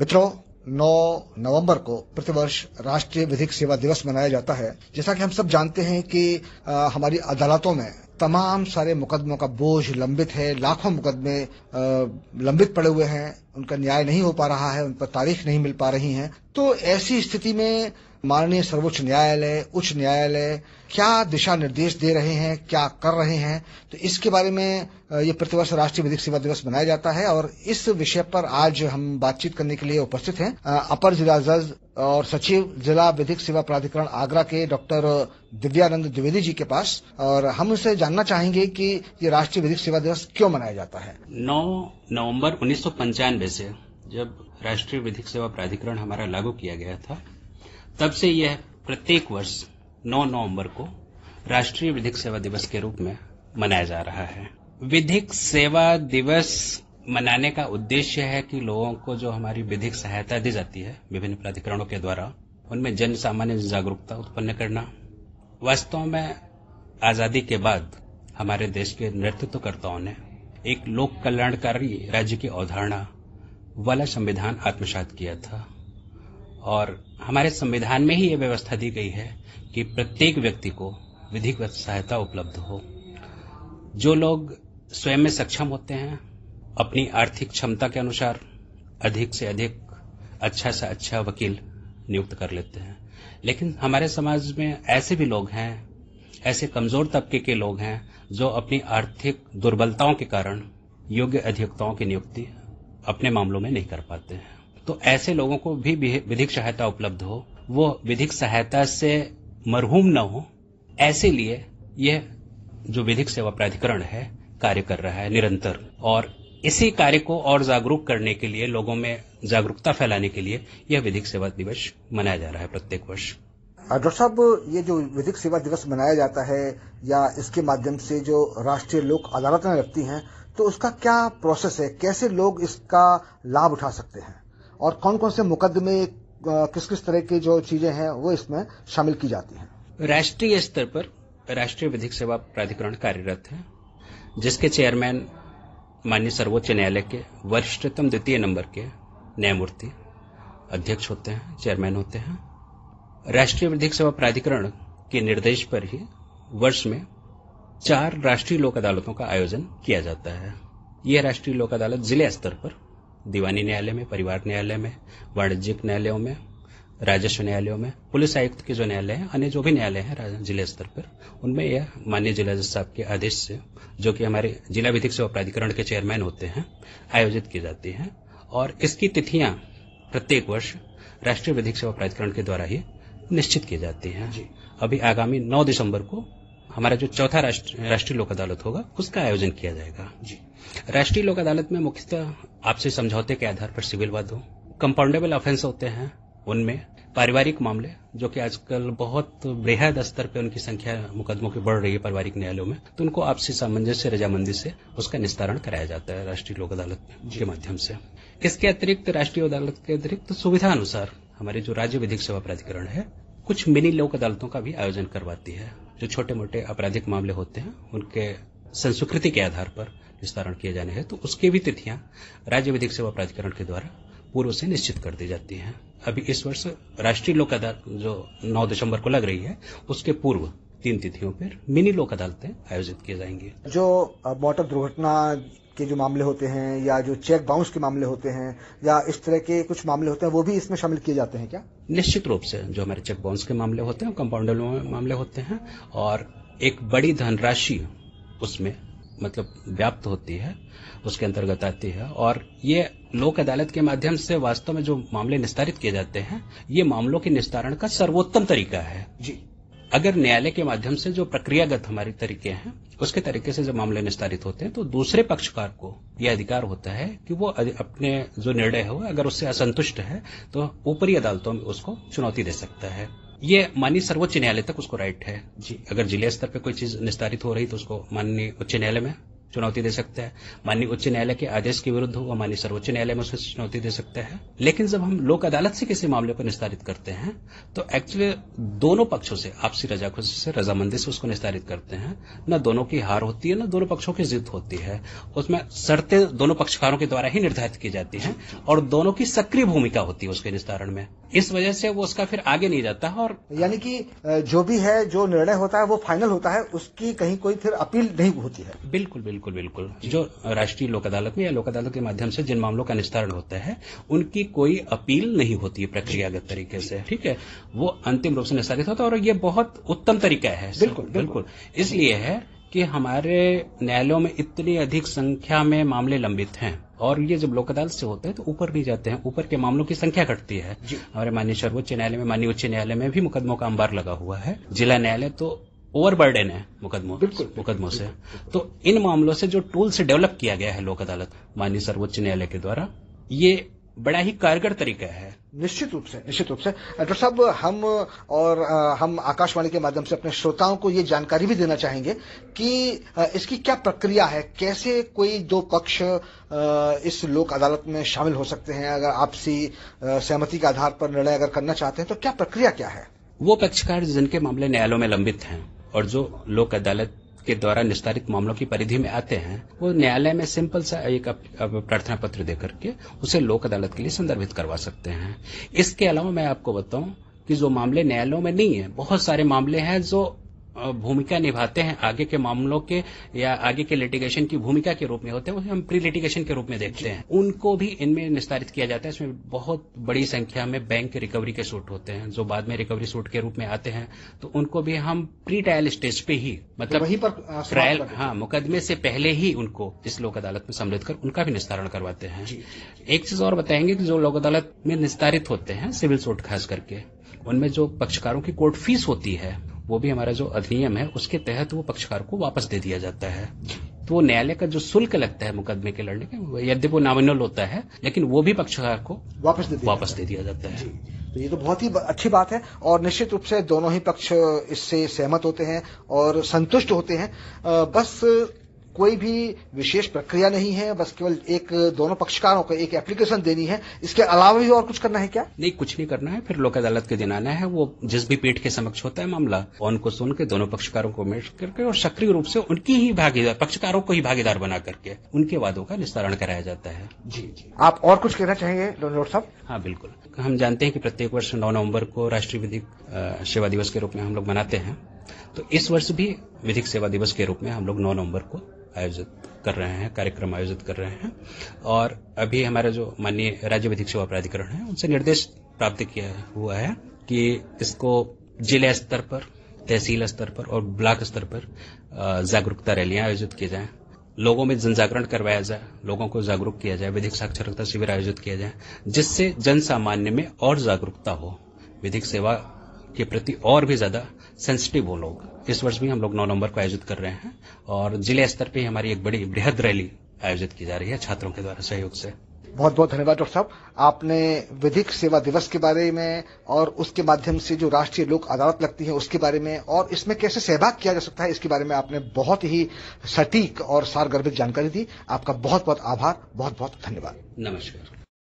मित्रों, 9 नवंबर को प्रतिवर्ष राष्ट्रीय विधिक सेवा दिवस मनाया जाता है। जैसा कि हम सब जानते हैं कि हमारी अदालतों में तमाम सारे मुकदमों का बोझ लंबित है, लाखों मुकदमे लंबित पड़े हुए हैं, उनका न्याय नहीं हो पा रहा है, उन पर तारीख नहीं मिल पा रही है। तो ऐसी स्थिति में माननीय सर्वोच्च न्यायालय, उच्च न्यायालय क्या दिशा निर्देश दे रहे हैं, क्या कर रहे हैं, तो इसके बारे में ये प्रतिवर्ष राष्ट्रीय विधिक सेवा दिवस मनाया जाता है। और इस विषय पर आज हम बातचीत करने के लिए उपस्थित हैं अपर जिला जज और सचिव जिला विधिक सेवा प्राधिकरण आगरा के डॉक्टर दिव्यानंद द्विवेदी जी के पास, और हम उनसे जानना चाहेंगे कि ये राष्ट्रीय विधिक सेवा दिवस क्यों मनाया जाता है। 9 नवंबर 1995 से जब राष्ट्रीय विधिक सेवा प्राधिकरण हमारा लागू किया गया था, तब से यह प्रत्येक वर्ष 9 नवंबर को राष्ट्रीय विधिक सेवा दिवस के रूप में मनाया जा रहा है। विधिक सेवा दिवस मनाने का उद्देश्य है कि लोगों को जो हमारी विधिक सहायता दी जाती है विभिन्न प्राधिकरणों के द्वारा, उनमें जन सामान्य जागरूकता उत्पन्न करना। वास्तव में आजादी के बाद हमारे देश के नेतृत्वकर्ताओं ने एक लोक कल्याणकारी राज्य की अवधारणा वाला संविधान आत्मसात किया था, और हमारे संविधान में ही ये व्यवस्था दी गई है कि प्रत्येक व्यक्ति को विधिक सहायता उपलब्ध हो। जो लोग स्वयं में सक्षम होते हैं, अपनी आर्थिक क्षमता के अनुसार अधिक से अधिक अच्छा से अच्छा वकील नियुक्त कर लेते हैं, लेकिन हमारे समाज में ऐसे भी लोग हैं, ऐसे कमजोर तबके के लोग हैं जो अपनी आर्थिक दुर्बलताओं के कारण योग्य अधिवक्ताओं की नियुक्ति अपने मामलों में नहीं कर पाते हैं। तो ऐसे लोगों को भी विधिक सहायता उपलब्ध हो, वो विधिक सहायता से मरहूम न हो, ऐसे लिए यह जो विधिक सेवा प्राधिकरण है कार्य कर रहा है निरंतर। और इसी कार्य को और जागरूक करने के लिए, लोगों में जागरूकता फैलाने के लिए यह विधिक सेवा दिवस मनाया जा रहा है प्रत्येक वर्ष। डॉक्टर साहब, ये जो विधिक सेवा दिवस मनाया जाता है या इसके माध्यम से जो राष्ट्रीय लोक अदालतें लगती हैं, तो उसका क्या प्रोसेस है, कैसे लोग इसका लाभ उठा सकते हैं, और कौन कौन से मुकदमे, किस किस तरह की जो चीजें हैं वो इसमें शामिल की जाती हैं? राष्ट्रीय स्तर पर राष्ट्रीय विधिक सेवा प्राधिकरण कार्यरत है, जिसके चेयरमैन माननीय सर्वोच्च न्यायालय के वरिष्ठतम द्वितीय नंबर के न्यायमूर्ति अध्यक्ष होते हैं, चेयरमैन होते हैं। राष्ट्रीय विधिक सेवा प्राधिकरण के निर्देश पर ही वर्ष में 4 राष्ट्रीय लोक अदालतों का आयोजन किया जाता है। यह राष्ट्रीय लोक अदालत जिले स्तर पर दीवानी न्यायालय में, परिवार न्यायालय में, वाणिज्यिक न्यायालयों में, राजस्व न्यायालयों में, पुलिस आयुक्त के जो न्यायालय हैं, अन्य जो भी न्यायालय हैं जिले स्तर पर, उनमें यह माननीय जिला जज साहब के आदेश से, जो कि हमारे जिला विधिक सेवा प्राधिकरण के चेयरमैन होते हैं, आयोजित की जाती हैं। और इसकी तिथियां प्रत्येक वर्ष राष्ट्रीय विधिक सेवा प्राधिकरण के द्वारा ही निश्चित की जाती हैं। अभी आगामी 9 दिसंबर को हमारा जो चौथा राष्ट्रीय लोक अदालत होगा, उसका आयोजन किया जाएगा। राष्ट्रीय लोक अदालत में मुख्यतः आपसी समझौते के आधार पर सिविल वादों, कंपाउंडेबल ऑफेंस होते हैं, उनमें पारिवारिक मामले, जो कि आजकल बहुत बृहद स्तर पर उनकी संख्या मुकदमों की बढ़ रही है पारिवारिक न्यायालयों में, तो उनको आपसी सामंजस्य, रजामंदी से उसका निस्तारण कराया जाता है राष्ट्रीय लोक अदालत के माध्यम से। इसके अतिरिक्त राष्ट्रीय अदालत के अतिरिक्त सुविधा अनुसार हमारे जो राज्य विधिक सेवा प्राधिकरण है, कुछ मिनी लोक अदालतों का भी आयोजन करवाती है। जो छोटे मोटे आपराधिक मामले होते हैं, उनके संस्कृति के आधार पर निस्तारण किए जाने हैं, तो उसकी भी तिथियां राज्य विधिक सेवा प्राधिकरण के द्वारा पूर्व से निश्चित कर दी जाती हैं। अभी इस वर्ष राष्ट्रीय लोक अदालत जो 9 दिसंबर को लग रही है, उसके पूर्व 3 तिथियों पर मिनी लोक अदालतें आयोजित की जाएंगी। जो मोटर दुर्घटना के जो मामले होते हैं, या जो चेक बाउंस के मामले होते हैं, या इस तरह के कुछ मामले होते हैं, वो भी इसमें शामिल किए जाते हैं क्या? निश्चित रूप से जो हमारे चेक बाउंस के मामले होते हैं, कंपाउंडेबल मामले होते हैं, और एक बड़ी धनराशि उसमें मतलब व्याप्त होती है, उसके अंतर्गत आती है। और ये लोक अदालत के माध्यम से वास्तव में जो मामले निस्तारित किए जाते हैं, ये मामलों के निस्तारण का सर्वोत्तम तरीका है। अगर न्यायालय के माध्यम से जो प्रक्रियागत हमारे तरीके हैं, उसके तरीके से जब मामले निस्तारित होते हैं, तो दूसरे पक्षकार को यह अधिकार होता है कि वो अपने जो निर्णय है, अगर उससे असंतुष्ट है, तो ऊपरी अदालतों में उसको चुनौती दे सकता है। ये माननीय सर्वोच्च न्यायालय तक उसको राइट है। अगर जिले स्तर पर कोई चीज निस्तारित हो रही, तो उसको माननीय उच्च न्यायालय में चुनौती दे सकता है, माननीय उच्च न्यायालय के आदेश के विरुद्ध हो, माननीय सर्वोच्च न्यायालय में उसे चुनौती दे सकता है। लेकिन जब हम लोक अदालत से किसी मामले पर निस्तारित करते हैं तो एक्चुअली दोनों पक्षों से आपसी रजाखुशी से, रजामंदी से उसको निस्तारित करते हैं। न दोनों की हार होती है, न दोनों पक्षों की जीत होती है। उसमें शर्तें दोनों पक्षकारों के द्वारा ही निर्धारित की जाती हैं और दोनों की सक्रिय भूमिका होती है उसके निस्तारण में। इस वजह से वो उसका फिर आगे नहीं जाता है। और यानी कि जो भी है, जो निर्णय होता है वो फाइनल होता है, उसकी कहीं कोई फिर अपील नहीं होती है। बिल्कुल बिल्कुल बिल्कुल। जो राष्ट्रीय लोक अदालत में या लोक अदालत के माध्यम से जिन मामलों का निस्तारण होता है उनकी कोई अपील नहीं होती है प्रक्रियागत तरीके से, ठीक है। वो अंतिम रूप से निस्तारित होता है और ये बहुत उत्तम तरीका है। बिल्कुल बिल्कुल। इसलिए है कि हमारे न्यायालयों में इतनी अधिक संख्या में मामले लंबित हैं और ये जब लोक अदालत से होते हैं तो ऊपर नहीं जाते हैं, ऊपर के मामलों की संख्या घटती है। हमारे माननीय सर्वोच्च न्यायालय में, माननीय उच्च न्यायालय में भी मुकदमों का अंबार लगा हुआ है। जिला न्यायालय तो ओवरबर्डन है मुकदमों से। तो इन मामलों से जो टूल्स डेवलप किया गया है लोक अदालत माननीय सर्वोच्च न्यायालय के द्वारा, ये बड़ा ही कारगर तरीका है। निश्चित रूप से डॉक्टर साहब, हम आकाशवाणी के माध्यम से अपने श्रोताओं को ये जानकारी भी देना चाहेंगे कि इसकी क्या प्रक्रिया है, कैसे कोई दो पक्ष इस लोक अदालत में शामिल हो सकते हैं। अगर आपसी सहमति के आधार पर निर्णय अगर करना चाहते हैं तो क्या प्रक्रिया क्या है? वो पक्षकार जिनके मामले न्यायालयों में लंबित हैं और जो लोक अदालत के द्वारा निस्तारित मामलों की परिधि में आते हैं, वो न्यायालय में सिंपल सा एक प्रार्थना पत्र देकर के उसे लोक अदालत के लिए संदर्भित करवा सकते हैं। इसके अलावा मैं आपको बताऊं कि जो मामले न्यायालयों में नहीं है, बहुत सारे मामले हैं जो भूमिका निभाते हैं आगे के मामलों के या आगे के लिटिगेशन की भूमिका के रूप में होते हैं, उसे हम प्री लिटिगेशन के रूप में देखते हैं। उनको भी इनमें निस्तारित किया जाता है। इसमें बहुत बड़ी संख्या में बैंक रिकवरी के सूट होते हैं जो बाद में रिकवरी सूट के रूप में आते हैं, तो उनको भी हम प्री ट्रायल स्टेज पे ही, मतलब वहीं पर ट्रायल, मुकदमे से पहले ही उनको इस लोक अदालत में सम्मिलित कर उनका भी निस्तारण करवाते हैं। एक चीज और बताएंगे कि जो लोक अदालत में निस्तारित होते हैं, सिविल सूट खास करके, उनमें जो पक्षकारों की कोर्ट फीस होती है वो भी हमारा जो अधिनियम है उसके तहत वो पक्षकार को वापस दे दिया जाता है। तो न्यायालय का जो शुल्क लगता है मुकदमे के लड़ने के, यद्यपि वो नॉमिनल होता है, लेकिन वो भी पक्षकार को वापस दे दिया जाता है। तो ये तो बहुत ही अच्छी बात है और निश्चित रूप से दोनों ही पक्ष इससे सहमत होते हैं और संतुष्ट होते हैं। बस कोई भी विशेष प्रक्रिया नहीं है, बस केवल एक दोनों पक्षकारों को एक एप्लीकेशन देनी है। इसके अलावा भी और कुछ करना है क्या? नहीं, कुछ नहीं करना है। फिर लोक अदालत के दिन आना है। वो जिस भी पीठ के समक्ष होता है मामला, उनको सुन के दोनों पक्षकारों को मिल करके और सक्रिय रूप से उनकी ही भागीदार, पक्षकारों को ही भागीदार बना करके उनके वादों का निस्तारण कराया जाता है। जी। आप और कुछ कहना चाहेंगे डॉक्टर साहब? हाँ बिल्कुल। हम जानते हैं कि प्रत्येक वर्ष 9 नवंबर को राष्ट्रीय विधिक सेवा दिवस के रूप में हम लोग मनाते हैं। तो इस वर्ष भी विधिक सेवा दिवस के रूप में हम लोग 9 नवंबर को आयोजित कर रहे हैं, कार्यक्रम आयोजित कर रहे हैं। और अभी हमारा जो माननीय राज्य विधिक सेवा प्राधिकरण है उनसे निर्देश प्राप्त किया हुआ है कि इसको जिला स्तर पर, तहसील स्तर पर और ब्लॉक स्तर पर जागरूकता रैलियां आयोजित की जाएं, लोगों में जन जागरण करवाया जाए, लोगों को जागरूक किया जाए, विधिक साक्षरता शिविर आयोजित किया जाए, जिससे जन सामान्य में और जागरूकता हो, विधिक सेवा के प्रति और भी ज्यादा सेंसिटिव हो लोग। इस वर्ष भी हम लोग 9 नवंबर को आयोजित कर रहे हैं और जिले स्तर पे हमारी एक बड़ी बृहद रैली आयोजित की जा रही है छात्रों के द्वारा सहयोग से। बहुत बहुत धन्यवाद डॉक्टर साहब। आपने विधिक सेवा दिवस के बारे में और उसके माध्यम से जो राष्ट्रीय लोक अदालत लगती है उसके बारे में और इसमें कैसे सहभाग किया जा सकता है इसके बारे में आपने बहुत ही सटीक और सारगर्भित जानकारी दी। आपका बहुत बहुत आभार, बहुत बहुत धन्यवाद। नमस्कार।